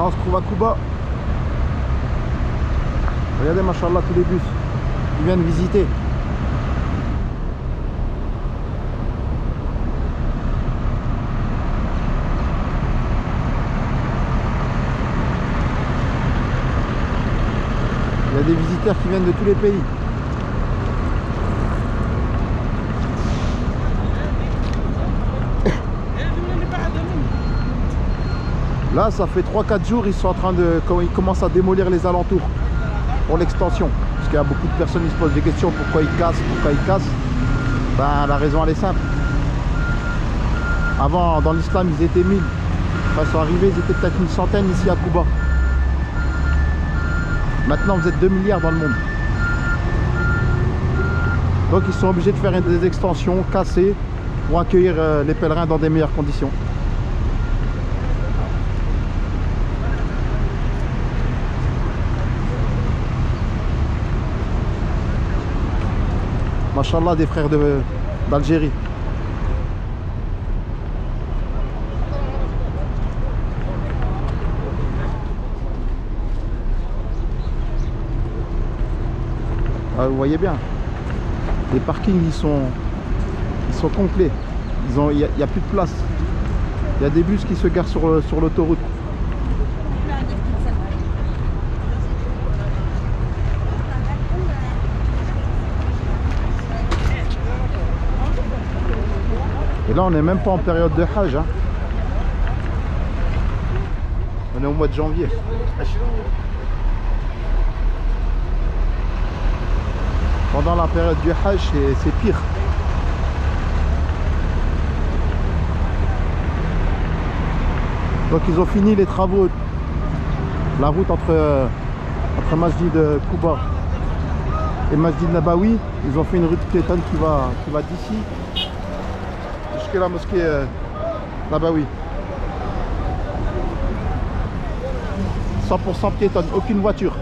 Là on se trouve à Kouba. Regardez, machallah, tous les bus qui viennent visiter. Il y a des visiteurs qui viennent de tous les pays. Là, ça fait 3-4 jours, ils sont en train de... Ils commencent à démolir les alentours pour l'extension. Parce qu'il y a beaucoup de personnes qui se posent des questions, pourquoi ils cassent. Ben, la raison, elle est simple. Avant, dans l'islam, ils étaient 1000. Quand ils sont arrivés, ils étaient peut-être une centaine ici à Kouba. Maintenant, vous êtes 2 milliards dans le monde. Donc, ils sont obligés de faire des extensions, casser, pour accueillir les pèlerins dans des meilleures conditions. Machallah, des frères d'Algérie. Ah, vous voyez bien, les parkings ils sont complets. Il n'y a plus de place. Il y a des bus qui se garent sur l'autoroute. Et là on n'est même pas en période de Hajj, hein. On est au mois de janvier. Pendant la période du Hajj, c'est pire. Donc ils ont fini les travaux. La route entre Masjid Kouba et Masjid Nabawi, ils ont fait une route piétonne qui va d'ici jusqu'à la mosquée Nabawi. 100% piétonne, aucune voiture.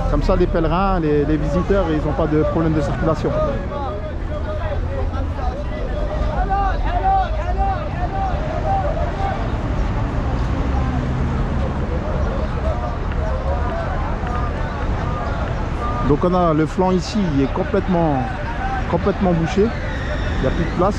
Comme ça, les pèlerins, les visiteurs, ils n'ont pas de problème de circulation. Donc on a le flanc ici, il est complètement bouché. Il n'y a plus de place.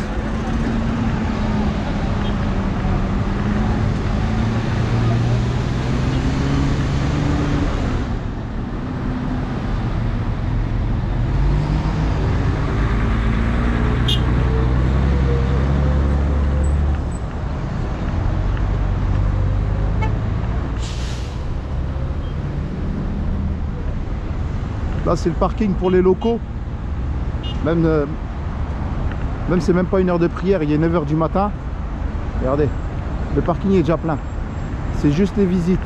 Là c'est le parking pour les locaux. Même c'est même pas une heure de prière, il est 9 h du matin. Regardez, le parking est déjà plein. C'est juste les visites.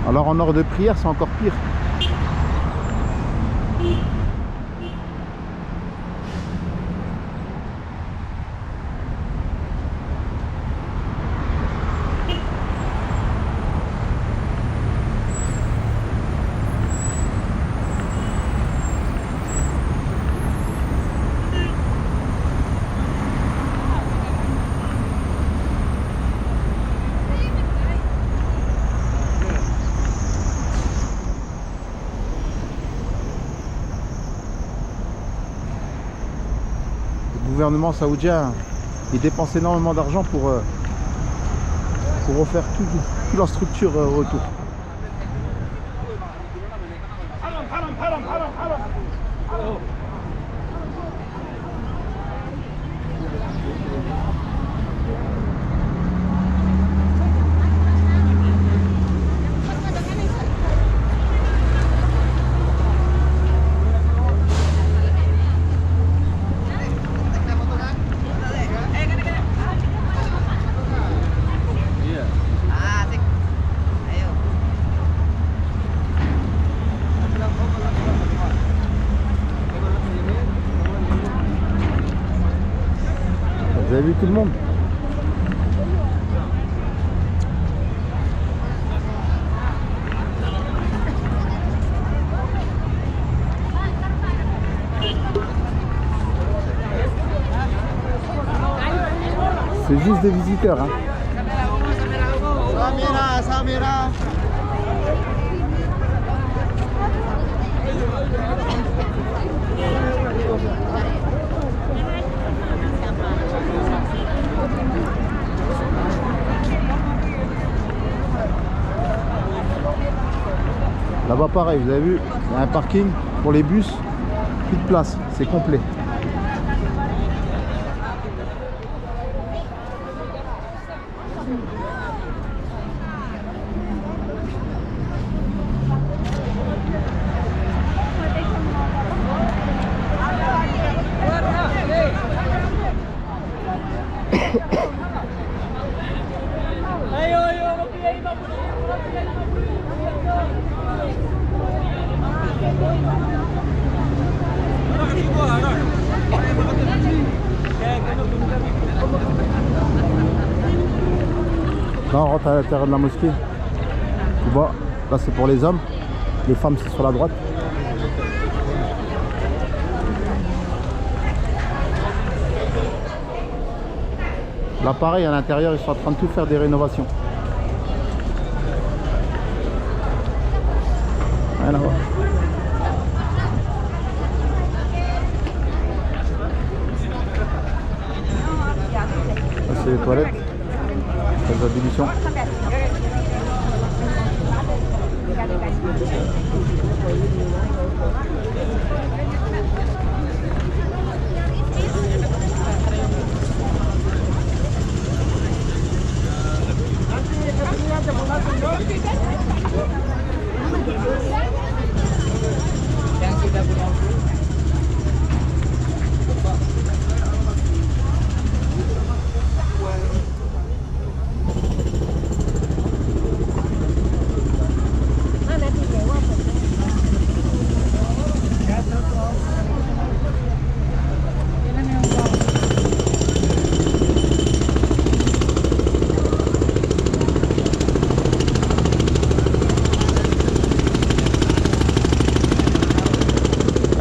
Alors en heure de prière c'est encore pire. Le gouvernement saoudien il dépense énormément d'argent pour refaire toute la structure autour. Vous avez vu tout le monde? C'est juste des visiteurs, hein. Rasa merah. Là-bas pareil, vous avez vu, il y a un parking pour les bus, plus de place, c'est complet. Là on rentre à l'intérieur de la mosquée. Tu vois, là c'est pour les hommes, les femmes c'est sur la droite. Là pareil, à l'intérieur ils sont en train de tout faire des rénovations. Rien à voir. Là c'est les toilettes. Les ablutions.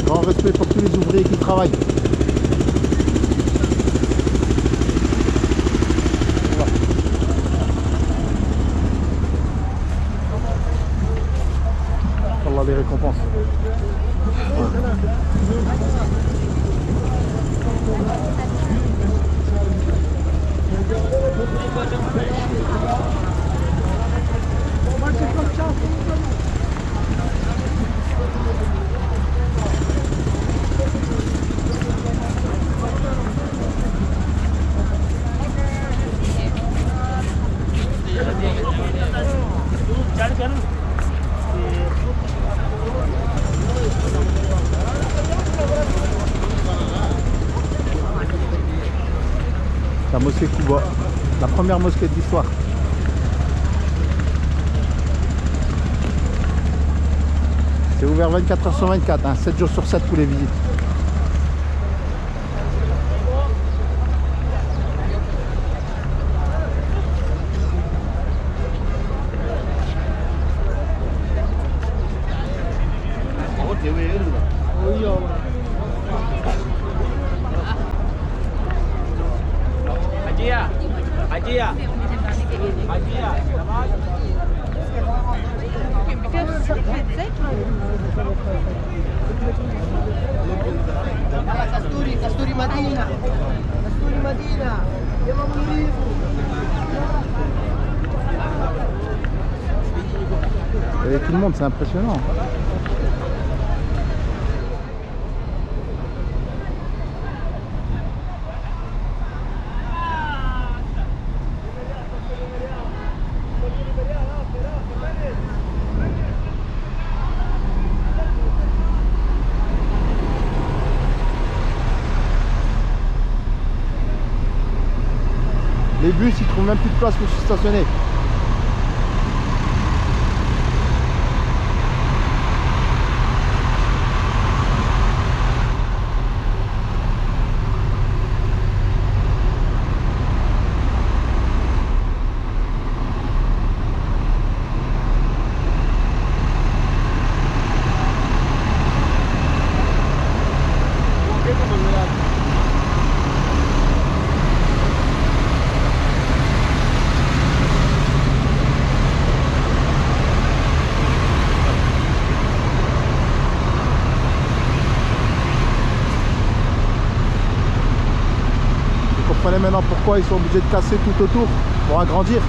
Grand respect pour tous les ouvriers qui travaillent. Allah les récompense. La mosquée Quba, la première mosquée de l'histoire. C'est ouvert 24 h sur 24, hein, 7 jours sur 7 pour les visites. Kasturi Madina. Kasturi Madina. 50.000. Il y a tout le monde, c'est impressionnant. Les bus, ils trouvent même plus de place pour se stationner. comprenez maintenant pourquoi ils sont obligés de casser tout autour pour agrandir.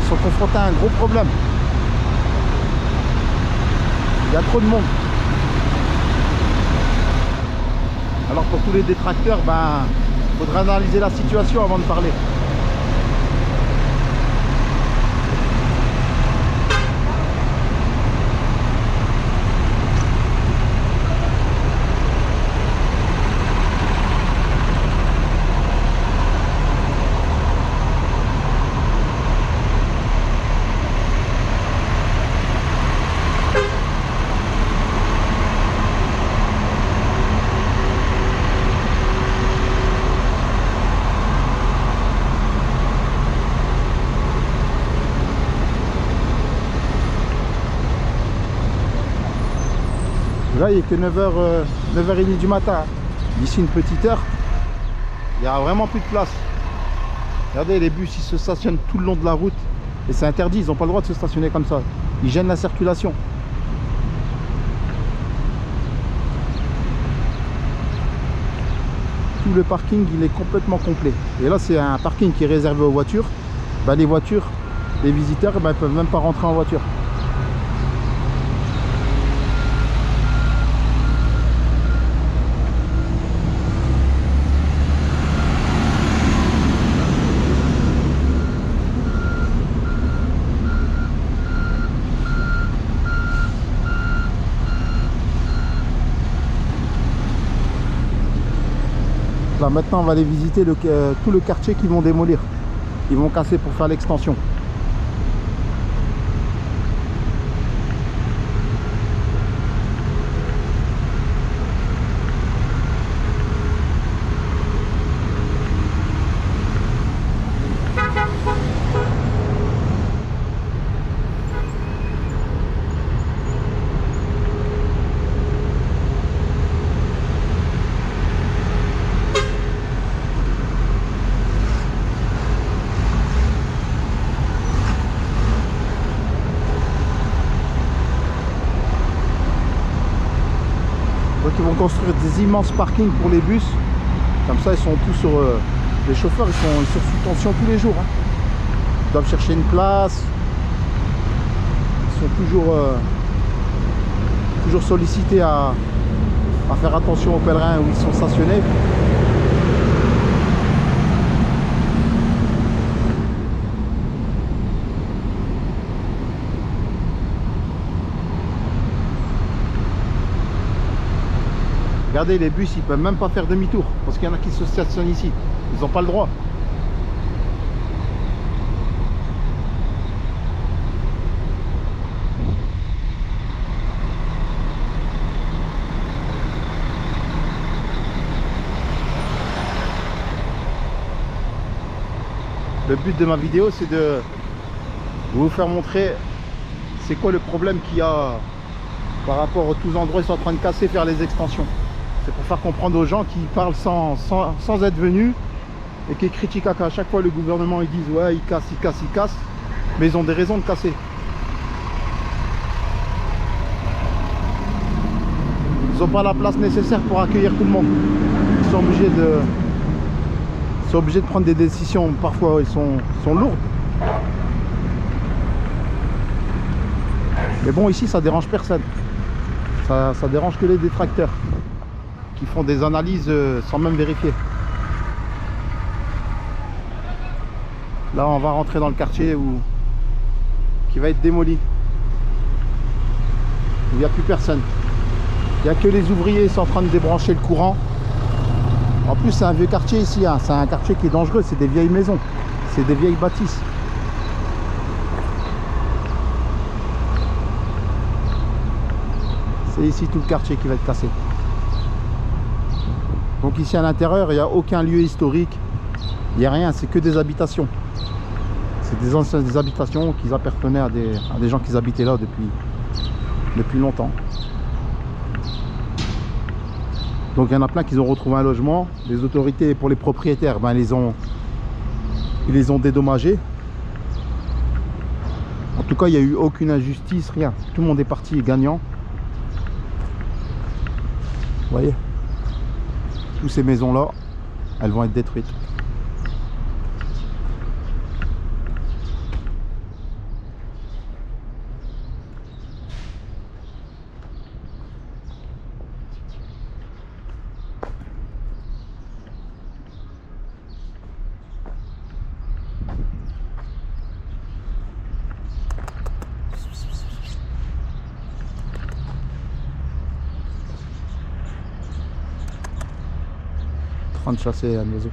Ils sont confrontés à un gros problème. Il y a trop de monde. Alors pour tous les détracteurs, ben, faudra analyser la situation avant de parler. Là, il n'est que 9h30 du matin. D'ici une petite heure, il n'y aura vraiment plus de place. Regardez, les bus, ils se stationnent tout le long de la route. Et c'est interdit, ils n'ont pas le droit de se stationner comme ça. Ils gênent la circulation. Tout le parking, il est complètement complet. Et là, c'est un parking qui est réservé aux voitures. Ben, les voitures, les visiteurs, ben, ils ne peuvent même pas rentrer en voiture. Là maintenant on va aller visiter tout le quartier qu'ils vont démolir. Ils vont casser pour faire l'extension. Donc ils vont construire des immenses parkings pour les bus. Comme ça ils sont tous sur... les chauffeurs ils sont sous tension tous les jours. Hein. Ils doivent chercher une place. Ils sont toujours sollicités à faire attention aux pèlerins où ils sont stationnés. Regardez, les bus, ils peuvent même pas faire demi-tour parce qu'il y en a qui se stationnent ici. Ils n'ont pas le droit. Le but de ma vidéo, c'est de vous faire montrer c'est quoi le problème qu'il y a par rapport à tous les endroits où ils sont en train de casser, faire les extensions. C'est pour faire comprendre aux gens qui parlent sans être venus et qui critiquent à chaque fois le gouvernement. Ils disent ouais, ils cassent, mais ils ont des raisons de casser. Ils n'ont pas la place nécessaire pour accueillir tout le monde. Ils sont obligés de prendre des décisions, parfois ils sont lourdes. Mais bon, ici ça dérange personne. Ça dérange que les détracteurs qui font des analyses sans même vérifier. Là on va rentrer dans le quartier qui va être démoli, où il n'y a plus personne. Il n'y a que les ouvriers qui sont en train de débrancher le courant. En plus c'est un vieux quartier ici, hein. C'est un quartier qui est dangereux, c'est des vieilles maisons, c'est des vieilles bâtisses. C'est ici tout le quartier qui va être cassé. Donc ici à l'intérieur, il n'y a aucun lieu historique, il n'y a rien, c'est que des habitations. C'est des anciennes habitations qui appartenaient à des gens qui habitaient là depuis longtemps. Donc il y en a plein qui ont retrouvé un logement. Les autorités pour les propriétaires, ben, ils les ont dédommagés. En tout cas, il n'y a eu aucune injustice, rien. Tout le monde est parti gagnant. Vous voyez, toutes ces maisons là, elles vont être détruites. train de chasser un oiseau.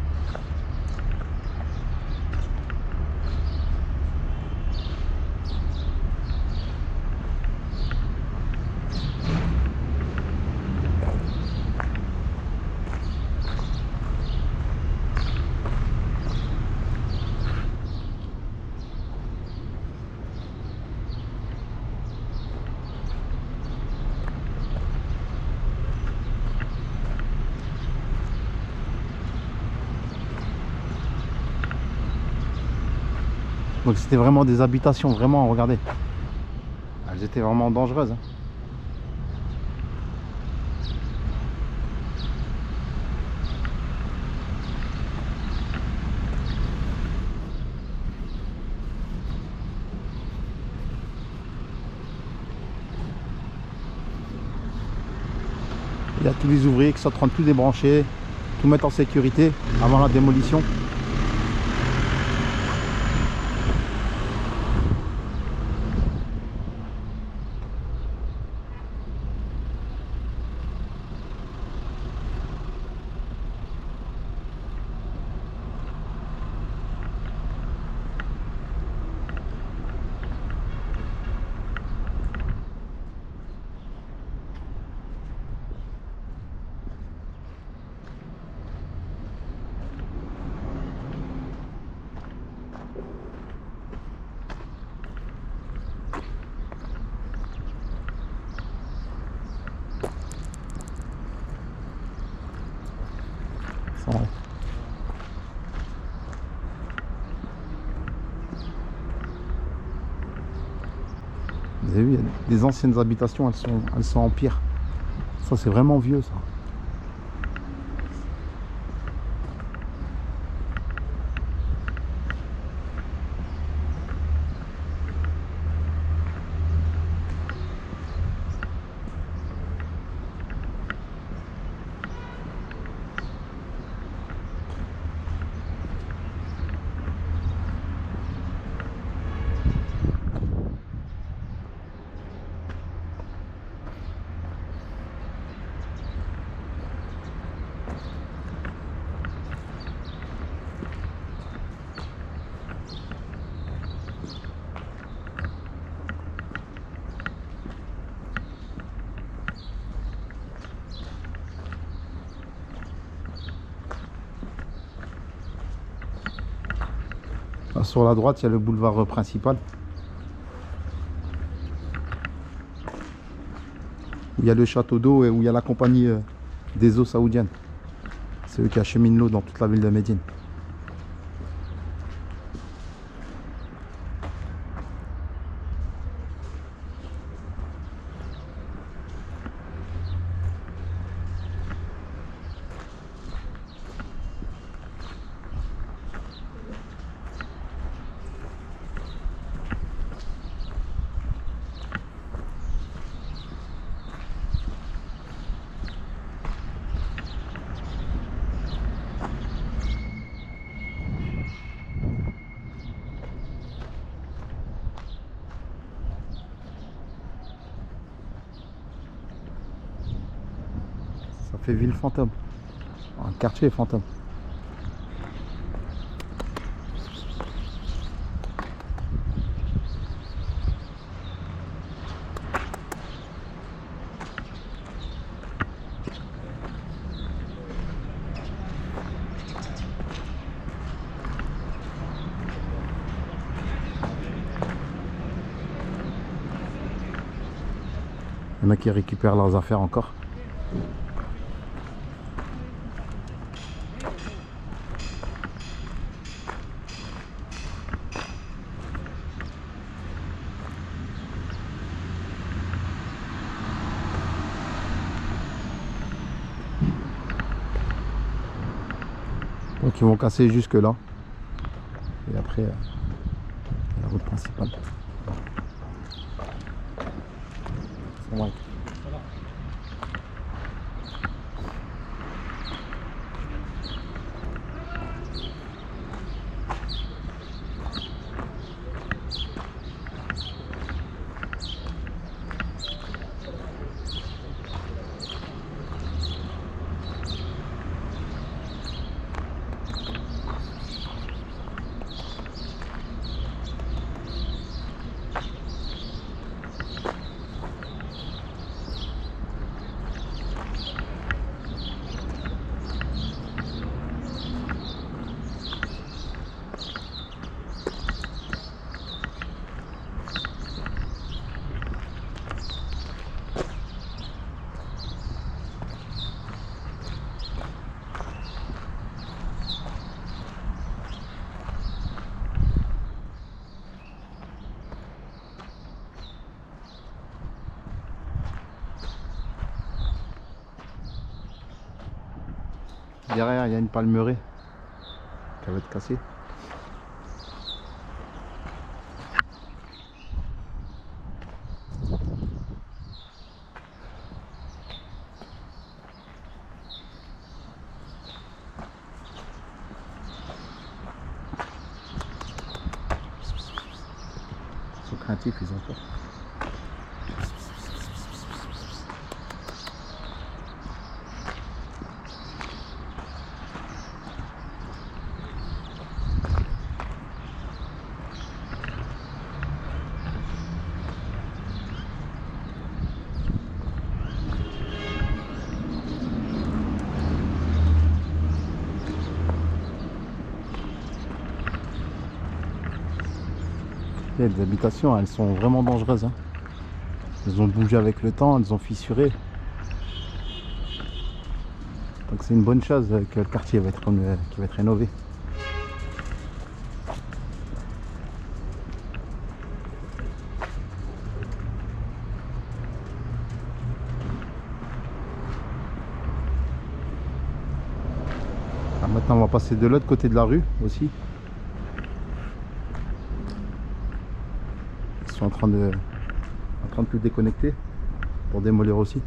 Donc c'était vraiment des habitations, vraiment, regardez. Elles étaient vraiment dangereuses. Hein. Il y a tous les ouvriers qui sont en train de tout débrancher, tout mettre en sécurité avant la démolition. Ouais. Vous avez vu, il y a des anciennes habitations, elles sont en pierre. Ça c'est vraiment vieux ça. Sur la droite, il y a le boulevard principal. Où il y a le château d'eau et où il y a la compagnie des eaux saoudiennes. C'est eux qui acheminent l'eau dans toute la ville de Médine. Ça fait ville fantôme. Un quartier fantôme. Il y en a qui récupèrent leurs affaires encore. Donc ils vont casser jusque là. Et après, la route principale. Ouais. Derrière, il y a une palmeraie qui va être cassée. Ils sont craintifs, ils ont peur. Les habitations, elles sont vraiment dangereuses, hein. Elles ont bougé avec le temps, elles ont fissuré. Donc c'est une bonne chose que le quartier va être rénové. Alors maintenant on va passer de l'autre côté de la rue aussi. Ils sont en train de tout déconnecter pour démolir aussi.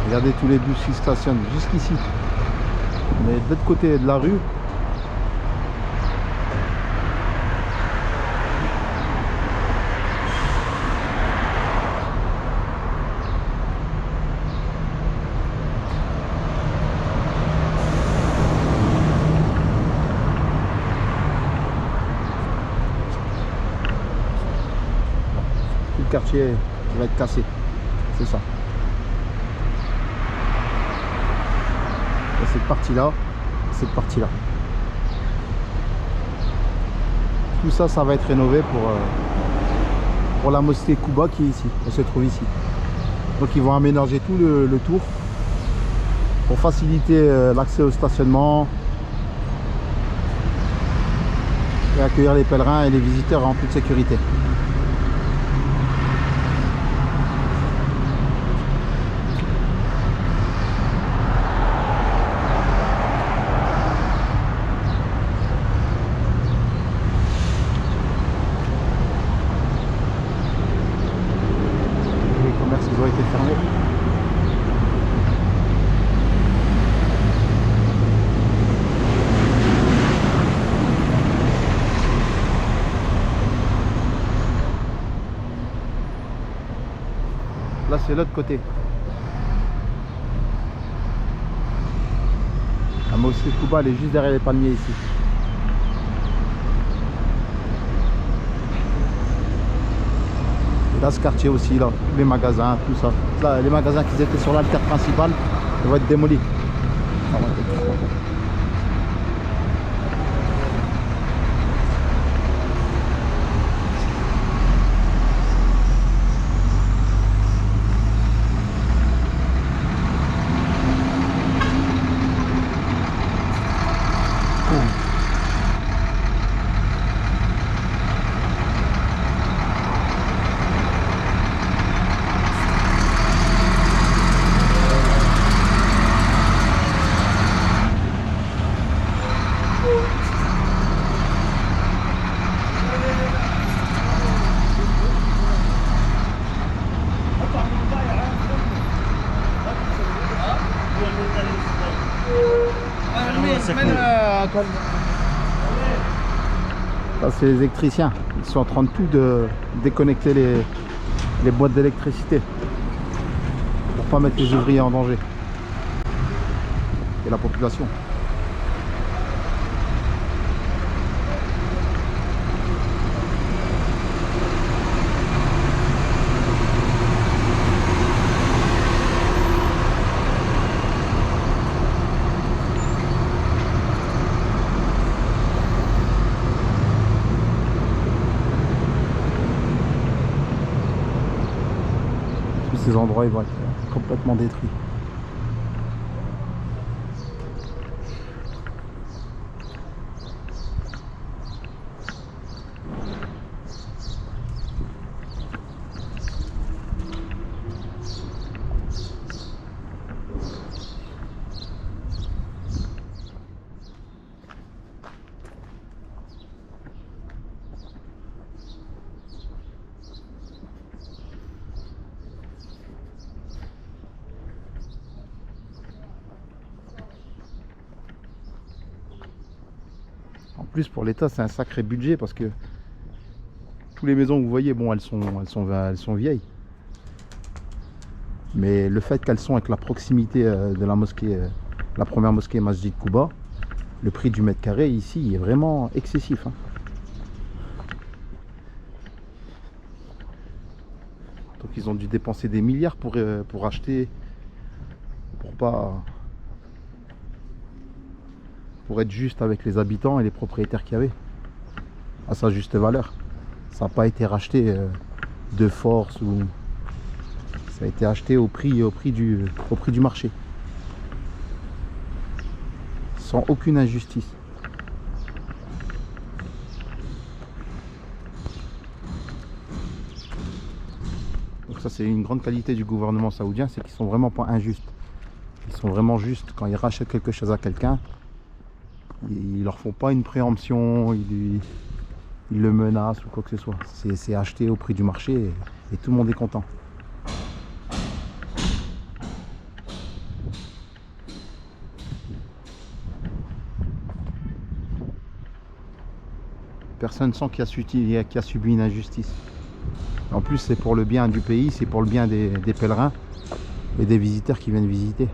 Regardez tous les bus qui stationnent jusqu'ici. Mais de l'autre côté de la rue, tout le quartier va être cassé. C'est ça. Cette partie-là, cette partie-là. Tout ça, ça va être rénové pour la mosquée Kouba qui est ici, elle se trouve ici. Donc ils vont aménager tout le tour pour faciliter l'accès au stationnement et accueillir les pèlerins et les visiteurs en toute sécurité. Ils ont été fermés. Là c'est l'autre côté. La mosquée Kouba elle est juste derrière les palmiers ici. Là, ce quartier aussi, là, tous les magasins, tout ça. Là, les magasins qui étaient sur l'altère principale, ils vont être démolis. Ça c'est les électriciens, ils sont en train de tout déconnecter les boîtes d'électricité pour pas mettre les ouvriers en danger. et la population. Tous ces endroits ils vont être complètement détruits. En plus pour l'État c'est un sacré budget parce que toutes les maisons que vous voyez, bon elles sont vieilles. Mais le fait qu'elles sont avec la proximité de la mosquée, la première mosquée Masjid Quba, le prix du mètre carré ici est vraiment excessif. Hein. Donc ils ont dû dépenser des milliards pour acheter, pour être juste avec les habitants et les propriétaires qu'il y avait, à sa juste valeur. Ça n'a pas été racheté de force, ou ça a été acheté au prix du marché, sans aucune injustice. Donc ça c'est une grande qualité du gouvernement saoudien, c'est qu'ils sont vraiment pas injustes. Ils sont vraiment justes quand ils rachètent quelque chose à quelqu'un. Ils leur font pas une préemption, ils le menacent ou quoi que ce soit. C'est acheté au prix du marché et tout le monde est content. Personne sent qu'il a subi une injustice. En plus c'est pour le bien du pays, c'est pour le bien des pèlerins et des visiteurs qui viennent visiter.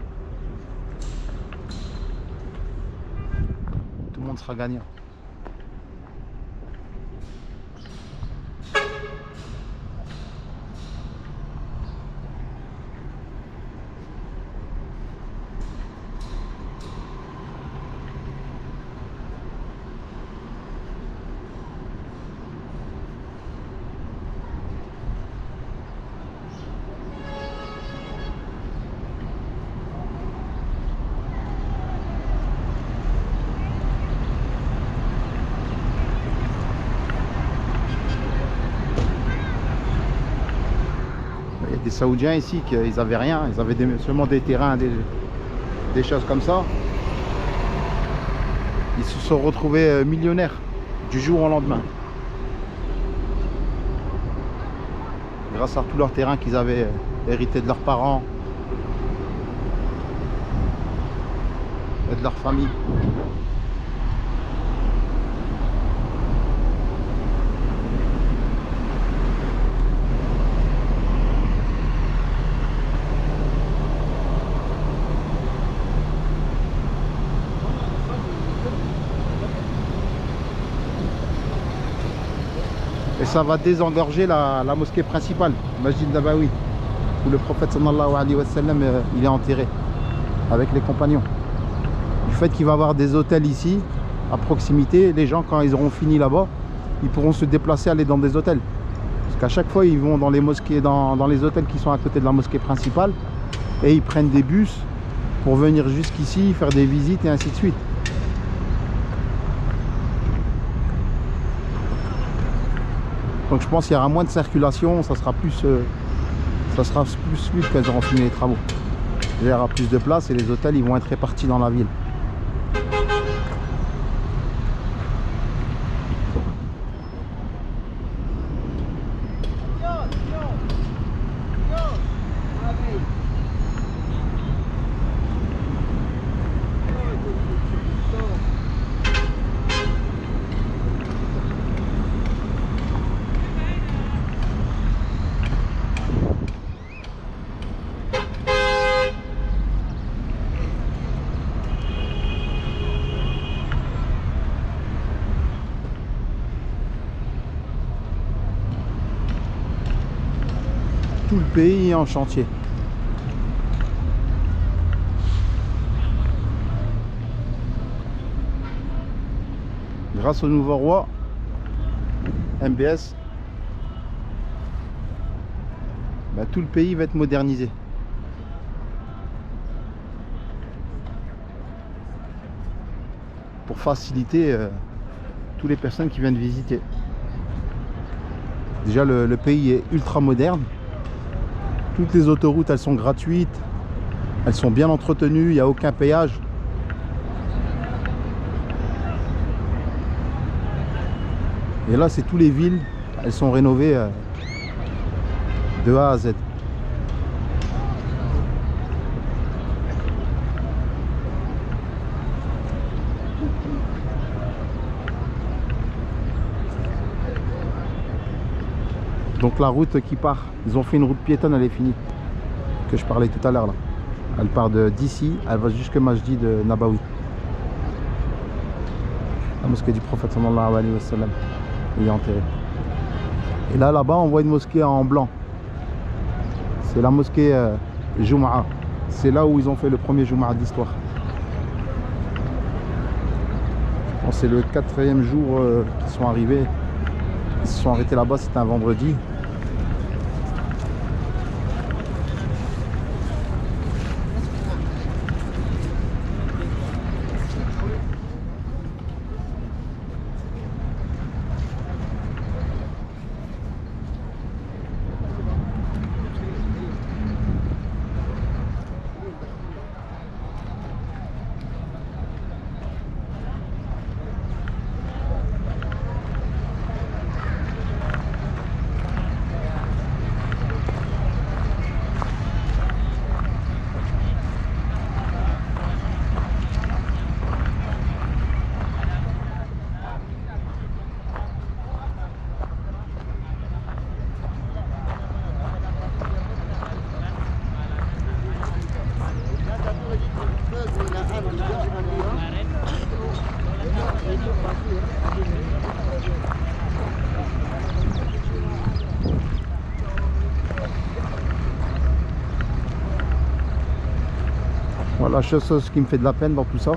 Tout le monde sera gagnant. Des Saoudiens ici qu'ils avaient rien, ils avaient seulement des terrains, des choses comme ça. Ils se sont retrouvés millionnaires du jour au lendemain, grâce à tous leurs terrains qu'ils avaient hérité de leurs parents et de leur famille. Et ça va désengorger la mosquée principale, Masjid Nabawi, où le prophète sallallahu alayhi wa sallam il est enterré avec les compagnons. Du fait qu'il va y avoir des hôtels ici à proximité, les gens quand ils auront fini là-bas, ils pourront se déplacer, aller dans des hôtels. Parce qu'à chaque fois ils vont dans les mosquées, dans les hôtels qui sont à côté de la mosquée principale, et ils prennent des bus pour venir jusqu'ici, faire des visites et ainsi de suite. Donc je pense qu'il y aura moins de circulation, ça sera plus fluide quand ils auront fini les travaux. Il y aura plus de place et les hôtels ils vont être répartis dans la ville. tout le pays est en chantier. Grâce au nouveau roi, MBS, bah, tout le pays va être modernisé. Pour faciliter toutes les personnes qui viennent visiter. Déjà le pays est ultra moderne. Toutes les autoroutes elles sont gratuites. Elles sont bien entretenues, il n'y a aucun péage. Et là c'est toutes les villes, elles sont rénovées de A à Z. Donc la route qui part, ils ont fait une route piétonne, elle est finie. Que je parlais tout à l'heure là. Elle part d'ici, elle va jusqu'à Masjid Nabawi. La mosquée du prophète sallallahu alayhi wa sallam. Il est enterré. Et là, là-bas, on voit une mosquée en blanc. C'est la mosquée Jumu'ah. C'est là où ils ont fait le premier Jumu'ah d'histoire. Bon, c'est le 4e jour qu'ils sont arrivés. Ils se sont arrêtés là-bas, c'était un vendredi. Voilà, la chose qui me fait de la peine dans tout ça,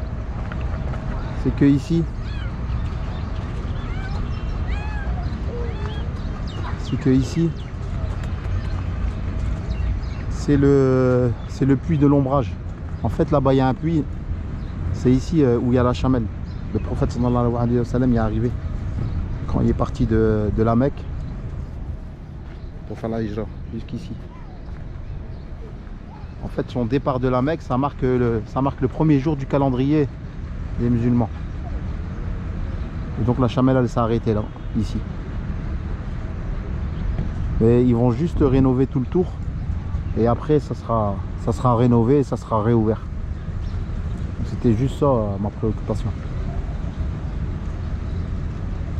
c'est que ici, c'est le puits de l'ombrage. En fait, là-bas, il y a un puits. C'est ici où il y a la chamelle. Le prophète sallallahu alayhi wa sallam y est arrivé quand il est parti de la Mecque pour faire la hijra jusqu'ici. En fait, son départ de la Mecque, ça marque le premier jour du calendrier des musulmans. Et donc la chamelle, elle s'est arrêtée là, ici. Et ils vont juste rénover tout le tour. Et après, ça sera rénové et ça sera réouvert. C'était juste ça, ma préoccupation.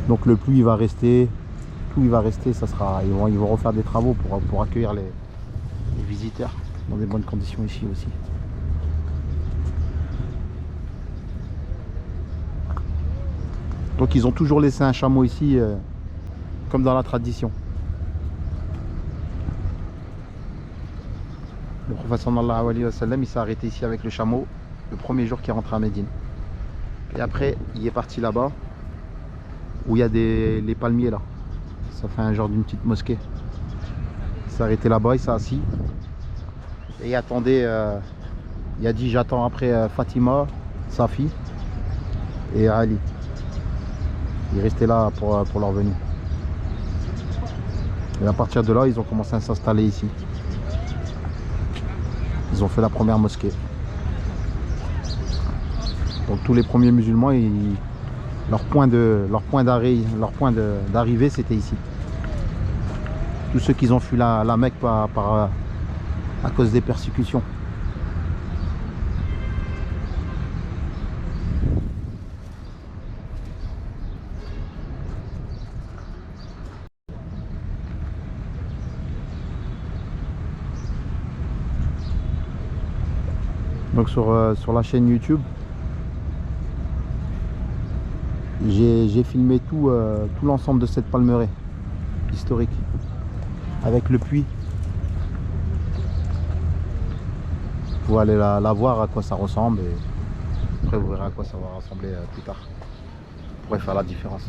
Donc le puits il va rester, tout il va rester, ils vont refaire des travaux pour accueillir les visiteurs dans des bonnes conditions ici aussi. Donc ils ont toujours laissé un chameau ici, comme dans la tradition. Le prophète sallallahu alayhi wa sallam, il s'est arrêté ici avec le chameau le premier jour qu'il est rentré à Médine. Et après, il est parti là-bas, où il y a les palmiers là. Ça fait un genre d'une petite mosquée. Il s'est arrêté là-bas, il s'est assis. Et il attendait, il a dit j'attends après Fatima, sa fille, et Ali. Il restait là pour leur venue. Et à partir de là, ils ont commencé à s'installer ici. Ils ont fait la première mosquée. Donc tous les premiers musulmans, leur point d'arrivée, c'était ici. Tous ceux qui ont fui la Mecque à cause des persécutions. Donc sur la chaîne YouTube, j'ai filmé tout l'ensemble de cette palmeraie historique avec le puits Vous pouvez aller la voir à quoi ça ressemble et après vous verrez à quoi ça va ressembler plus tard. Vous pourrez faire la différence.